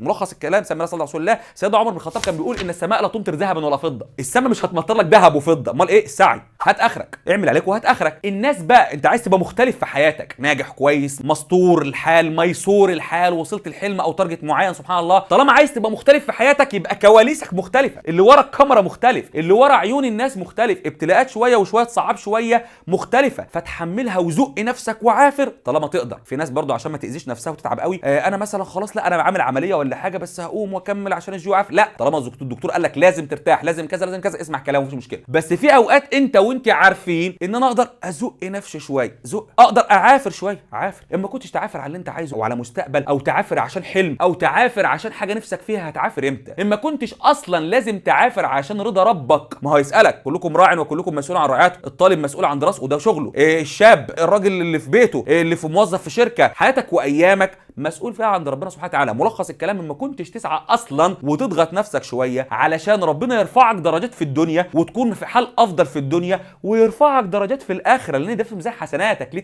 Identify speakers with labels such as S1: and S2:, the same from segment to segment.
S1: ملخص الكلام سيدنا صلى الله عليه وسلم سيدنا عمر بن الخطاب كان بيقول ان السماء لا تمطر ذهبا ولا فضه. السماء مش هتمطر لك ذهب وفضه، امال ايه؟ السعي. هات اخرك، اعمل عليك وهات اخرك. الناس بقى انت عايز تبقى مختلف في حياتك، ناجح كويس، مستور الحال، ميسور الحال، وصلت الحلم او تارجت معين، سبحان الله. طالما عايز تبقى مختلف في حياتك يبقى كواليسك مختلفه، اللي ورا الكاميرا مختلف، اللي ورا عيون الناس مختلف، ابتلاءات شويه وشويه صعاب شويه مختلفه، فتحملها وزق نفسك وعافر طالما تقدر. في ناس برضو عشان ما تاذيش نفسها وتتعب قوي، انا مثلا خلاص لا انا عامل عمليه ولا حاجه بس هقوم واكمل عشان الجوع عافر. لا، طالما الدكتور قال لك لازم ترتاح، لازم كذا لازم كذا، اسمع كلامه مفيش مشكله. بس في اوقات انت وانت عارفين ان انا اقدر ازق نفسي شويه، اقدر اعافر شويه، عافر. اما كنتش تعافر على اللي انت عايزه او على مستقبل، او تعافر عشان حلم، او تعافر عشان حاجه نفسك فيها، هتعافر امتى؟ اما كنتش اصلا لازم تعافر عشان رضا ربك. ما هو يسالك كلكم راع وكلكم مسؤول عن رعايته، الطالب مسؤول عن دراسته وده شغله، الشاب الراجل اللي في بيته، اللي في موظف في شركه، حياتك وايامك مسؤول فيها عند ربنا سبحانه وتعالى. ملخص الكلام ما كنتش تسعى اصلا وتضغط نفسك شويه علشان ربنا يرفعك درجات في الدنيا وتكون في حال افضل في الدنيا ويرفعك درجات في الاخره، لان ده في ميزان حسناتك.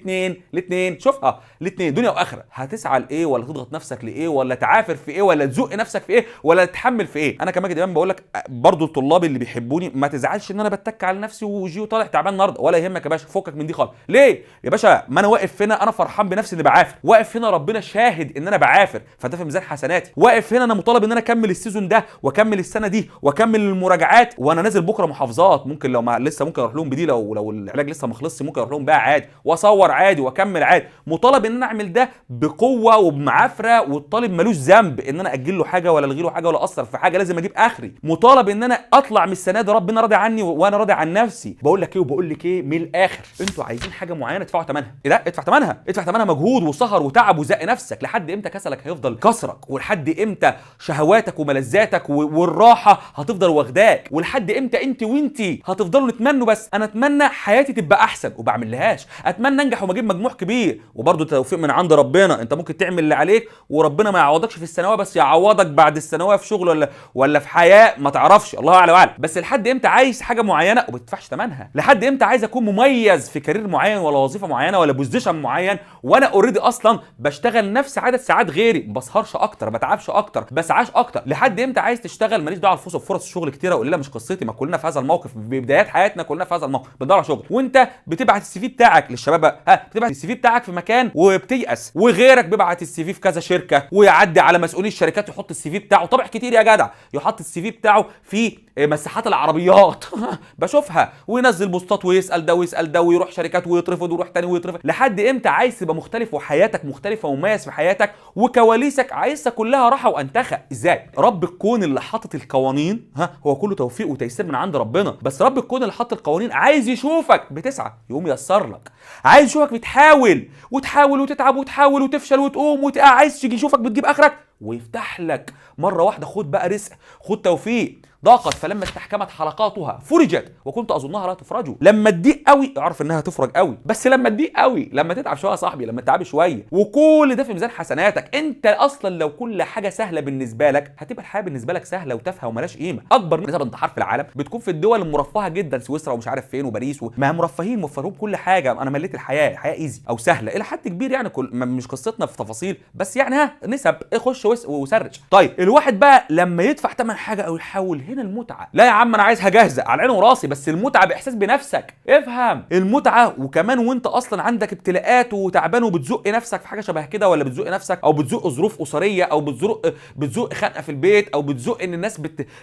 S1: الاثنين شوفها، الاثنين دنيا واخره. هتسعى لايه ولا تضغط نفسك لايه ولا تعافر في ايه ولا تزق نفسك في ايه ولا تتحمل في ايه؟ انا كمان دايما بقول لك برضو الطلاب اللي بيحبوني ما تزعلش ان انا بتك على نفسي وجي طالع تعبان النهارده، ولا يهمك يا باشا، فكك من دي خالص. ليه يا باشا؟ ما انا واقف هنا انا فرحان بنفسي اني بعافر، واقف هنا ربنا شاهد ان انا بعافر، فده في ميزان حسناتي. واقف هنا انا مطالب ان انا اكمل السيزون ده واكمل السنه دي واكمل المراجعات، وانا نازل بكره محافظات ممكن لو ما لسه ممكن اروح لهم بدي، لو العلاج لسه ما خلصش ممكن اروح لهم بقى عادي واصور عادي واكمل عادي. مطالب ان انا اعمل ده بقوه وبمعافره، والطالب ملوش ذنب ان انا اجل له حاجه ولا الغي له حاجه ولا اثر في حاجه، لازم اجيب اخري. مطالب ان انا اطلع من السنه دي ربنا راضي عني وانا راضي عن نفسي. بقول لك ايه وبقول لك ايه من الاخر، انتوا عايزين حاجه معينه ادفعوا ثمنها. ايه ده؟ ادفع ثمنها، ادفع ثمنها مجهود وسهر وتعب وزق نفسك. لحد امتى كسلك هيفضل كسرك؟ ولحد امتى شهواتك وملذاتك والراحه هتفضل واخداك؟ ولحد امتى انت وانتي هتفضلوا نتمنوا بس انا اتمنى حياتي تبقى احسن وبعملهاش، اتمنى انجح وما اجيب مجموع كبير، وبرده توفيق من عند ربنا. انت ممكن تعمل اللي عليك وربنا ما يعوضكش في الثانويه، بس يعوضك بعد الثانويه في شغل ولا في حياه ما تعرفش، الله اعلم واعلم. بس لحد امتى عايز حاجه معينه وما بتدفعش ثمنها؟ لحد امتى عايز اكون مميز في كارير معين ولا وظيفه معينه ولا بوزيشن معين وانا اوريدي اصلا بشتغل نفس عدد ساعات غيري، ما بسهرش اكتر، ما بتعبش اكتر، بسعاش اكتر؟ لحد امتى عايز تشتغل؟ ماليش دعوه فرص الشغل كتيره ولا مش قصتي، ما كلنا في هذا الموقف، في بدايات حياتنا كلنا في هذا الموقف بندور على شغل، وانت بتبعت السي في بتاعك للشباب، بتبعت السي في بتاعك في مكان وبتيأس، وغيرك بيبعت السي في في كذا شركه ويعدي على مسؤولي الشركات يحط السي في بتاعه، طبع كتير يا جدع، يحط السي في بتاعه في مساحات العربيات بشوفها، وينزل بوستات ويسال ده ويسال ده ويروح شركات ويترفض ويروح تاني ويترفض. لحد امتى عايز تبقى مختلف وحياتك مختلفه ومميز في حياتك وكواليسك عايزها كلها راحه وانتخه؟ ازاي؟ رب الكون اللي حاطط القوانين هو كله توفيق وتيسير من عند ربنا، بس رب الكون اللي حاطط القوانين عايز يشوفك بتسعى يقوم ييسر لك، عايز يشوفك بتحاول وتحاول وتتعب وتحاول وتفشل وتقوم وتقع، عايز يجي يشوفك بتجيب اخرك ويفتح لك مره واحده. خد بقى رزق، خد توفيق. ضاقت فلما استحكمت حلقاتها فرجت وكنت اظنها لا تفرج. لما تضيق قوي اعرف انها تفرج قوي، بس لما تضيق قوي، لما تتعب شويه يا صاحبي، لما تتعب شويه، وكل ده في ميزان حسناتك. انت اصلا لو كل حاجه سهله بالنسبه لك هتبقى الحياه بالنسبه لك سهله وتافهه وملاش قيمه. اكبر نسب انتحار في العالم بتكون في الدول المرفهه جدا، سويسرا ومش عارف فين وباريس ما مرفهين موفرين كل حاجه. انا مليت الحياه ايزي او سهله الى حد كبير يعني، مش قصتنا في تفاصيل، بس يعني نسب خش وسرج. طيب الواحد بقى لما يدفع ثمن حاجه او يحاول، هنا المتعه. لا يا عم انا عايزها جاهزه على عيني وراسي، بس المتعه باحساس بنفسك. افهم المتعه، وكمان وانت اصلا عندك ابتلاءات وتعبان وبتزق نفسك في حاجه شبه كده، ولا بتزق نفسك او بتزق ظروف اسريه او بتزق خنقه في البيت او بتزق ان الناس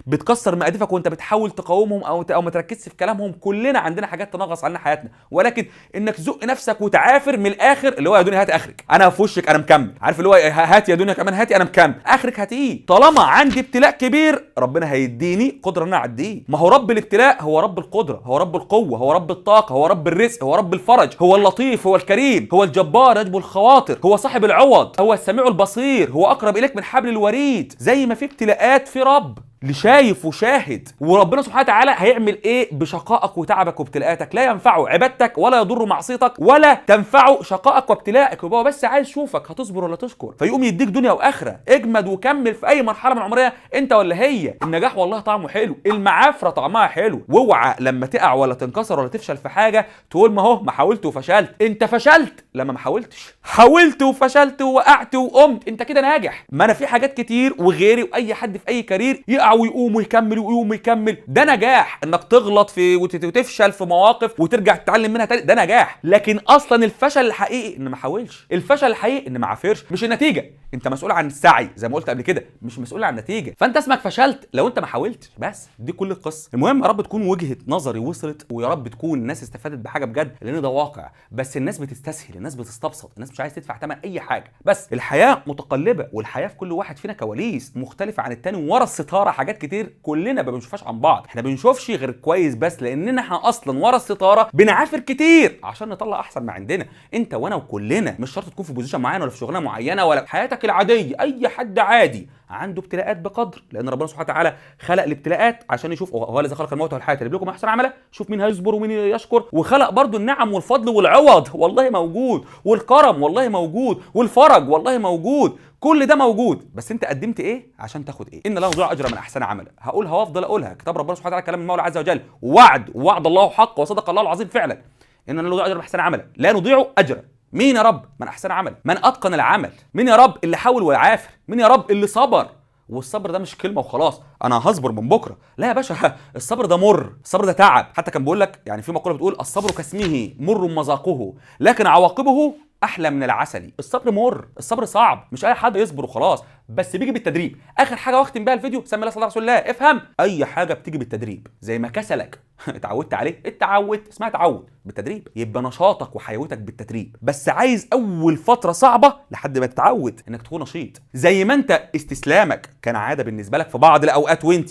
S1: بتكسر مقادفك وانت بتحاول تقاومهم او ما تركزش في كلامهم. كلنا عندنا حاجات تنغص علينا حياتنا، ولكن انك تزق نفسك وتعافر من الاخر، اللي هو يا دنيا هات اخرك، انا في وشك انا مكمل، عارف اللي هو هات يا دنيا كمان هاتي انا مكمل، اخرك هاتيه. طالما عندي ابتلاء كبير ربنا هيديني قدره ان انا اعديه. ما هو رب الابتلاء هو رب القدره، هو رب القوه، هو رب الطاقه، هو رب الرزق، هو رب الفرج، هو اللطيف، هو الكريم، هو الجبار يجبر الخواطر، هو صاحب العوض، هو السميع البصير، هو اقرب اليك من حبل الوريد. زي ما في ابتلاءات في رب، لشايف وشاهد. وربنا سبحانه وتعالى هيعمل ايه بشقائك وتعبك وابتلاءاتك؟ لا ينفعه عبادتك ولا يضر معصيتك ولا تنفعه شقائك وابتلاءك، يبقى هو بس عايز يشوفك هتصبر ولا تشكر، فيقوم يديك دنيا واخره. اجمد وكمل في اي مرحله من العمريه، انت ولا هي. النجاح والله طعمه حلو، المعافره طعمها حلو. واوعى لما تقع ولا تنكسر ولا تفشل في حاجه تقول ما حاولت وفشلت. انت فشلت لما ما حاولتش، حاولت وفشلت ووقعت وقمت، انت كده ناجح. ما انا في حاجات كتير وغيري واي حد في اي كارير يقع ويقوم ويكمل ويقوم ويكمل، ده نجاح. انك تغلط في وتفشل في مواقف وترجع تتعلم منها تاني، ده نجاح. لكن اصلا الفشل الحقيقي ان ما حاولش، الفشل الحقيقي ان ما عافرش، مش النتيجه. انت مسؤول عن السعي زي ما قلت قبل كده، مش مسؤول عن النتيجه. فانت اسمك فشلت لو انت ما حاولتش، بس دي كل القصه. المهم يا رب تكون وجهه نظري وصلت، ويا رب تكون الناس استفادت بحاجه بجد، لان ده واقع. بس الناس بتستسهل، الناس بتستبسط، الناس مش عايز تدفع ثمن اي حاجه. بس الحياه متقلبه، والحياه في كل واحد فينا كواليس مختلفه عن التاني، ورا الستاره حاجات كتير كلنا ما بنشوفهاش عن بعض. احنا بنشوفش غير كويس بس، لاننا احنا اصلا ورا الستاره بنعافر كتير عشان نطلع احسن ما عندنا. انت وانا وكلنا، مش شرط تكون في بوزيشن معين ولا في شغلانه معينه ولا في حياتك العاديه، اي حد عادي عنده ابتلاءات بقدر، لان ربنا سبحانه وتعالى خلق الابتلاءات عشان يشوف. هو الذي خلق الموت والحياه ليبلوكم احسن عملا، شوف مين هيصبر ومين يشكر. وخلق برضو النعم والفضل والعوض والله موجود، والكرم والله موجود، والفرج والله موجود، كل ده موجود. بس انت قدمت ايه عشان تاخد ايه؟ ان لا نضيع اجر من احسن عملا. هقولها وافضل اقولها، كتاب ربنا سبحانه وتعالى كلام المولى عز وجل، ووعد الله حق وصدق الله العظيم فعلا. ان لا نضيع اجر من احسن عملا، لا نضيع اجرا. مين يا رب؟ من احسن عمل، من اتقن العمل. مين يا رب؟ اللي حاول ويعافر. مين يا رب؟ اللي صبر. والصبر ده مش كلمه وخلاص انا هصبر من بكره، لا يا باشا، الصبر ده مر، الصبر ده تعب. حتى كان بيقول لك يعني في مقوله بتقول الصبر كاسمه مر مذاقه لكن عواقبه احلى من العسل. الصبر مر، الصبر صعب، مش اي حد يصبر وخلاص، بس بيجي بالتدريب. اخر حاجه واختم بيها الفيديو، سمي الله صلى الله عليه وسلم، افهم اي حاجه بتيجي بالتدريب. زي ما كسلك اتعودت عليه، اتعودت، اسمها تعود بالتدريب. يبقى نشاطك وحيوتك بالتدريب، بس عايز اول فتره صعبه لحد ما تتعود انك تكون نشيط. زي ما انت استسلامك كان عاده بالنسبه لك في بعض الاوقات، وانت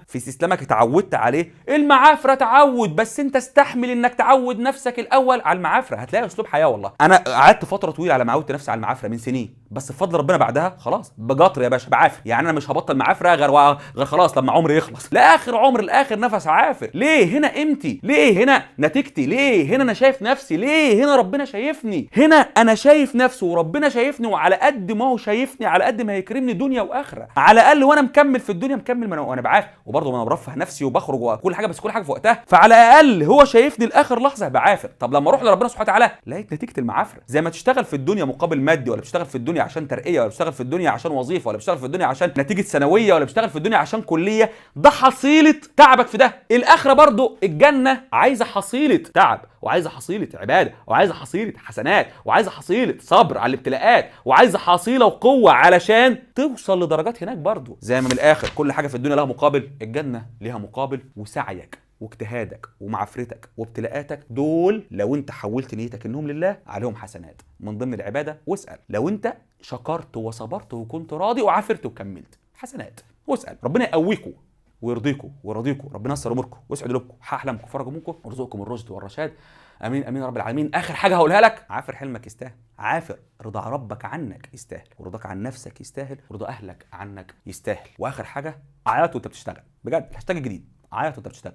S1: في استسلامك اتعودت عليه. المعافره تعود، بس انت استحمل انك تعود نفسك الاول على المعافره، هتلاقي اسلوب حياه. والله انا قعدت فتره طويله على ما عودت نفسي على المعافره من سنين، بس بفضل ربنا بعدها خلاص بقطر يا باشا، بعافر. يعني انا مش هبطل معافره غير خلاص لما عمري يخلص، لاخر عمر، لاخر نفس عافر. ليه؟ هنا قيمتي، ليه هنا نتيجتي، ليه هنا انا شايف نفسي، ليه هنا ربنا شايفني، هنا انا شايف نفسي وربنا شايفني، وعلى قد ما هو شايفني على قد ما هيكرمني دنيا واخره. على الاقل وانا مكمل في الدنيا مكمل وانا بعافر، وبرضه انا برفه نفسي وبخرج وكل حاجه، بس كل حاجه في وقتها. فعلى الاقل هو شايفني لاخر لحظه بعافر. طب لما اروح لربنا سبحانه وتعالى لقيت نتيجه المعافره. زي ما تشتغل في الدنيا مقابل مادي، ولا بتشتغل في الدنيا عشان ترقيه، ولا بتشتغل في الدنيا عشان وظيفه، ولا بتشتغل في الدنيا عشان نتيجه ثانويه، ولا بتشتغل في الدنيا عشان كليه، ده حصيله تعبك في ده. الاخره برضه الجنه عايزه حصيله تعب، وعايزه حصيله عباده، وعايزه حصيله حسنات، وعايزه حصيله صبر على الابتلاءات، وعايزه حصيله وقوه علشان توصل لدرجات هناك برضه. زي ما من الاخر كل حاجه في الدنيا لها مقابل، الجنه ليها مقابل. وسعيك واجتهادك ومعافرتك وابتلاءاتك دول لو انت حولت نيتك انهم لله عليهم حسنات من ضمن العباده. واسال لو انت شكرت وصبرت وكنت راضي وعافرت وكملت، حسنات. واسال ربنا يقويكم ويرضيكم ويرضيكم، ربنا يسر اموركم ويسعد قلوبكم، احلامكم وفرج همومكم، ويرزقكم الرشد والرشاد. امين امين يا رب العالمين. اخر حاجه هقولها لك، عافر حلمك يستاهل، عافر رضا ربك عنك يستاهل، ورضاك عن نفسك يستاهل، ورضا اهلك عنك يستاهل. واخر حاجه، عيط وانت بتشتغل بجد، هاشتاج جديد، عيط وانت بتشتغل.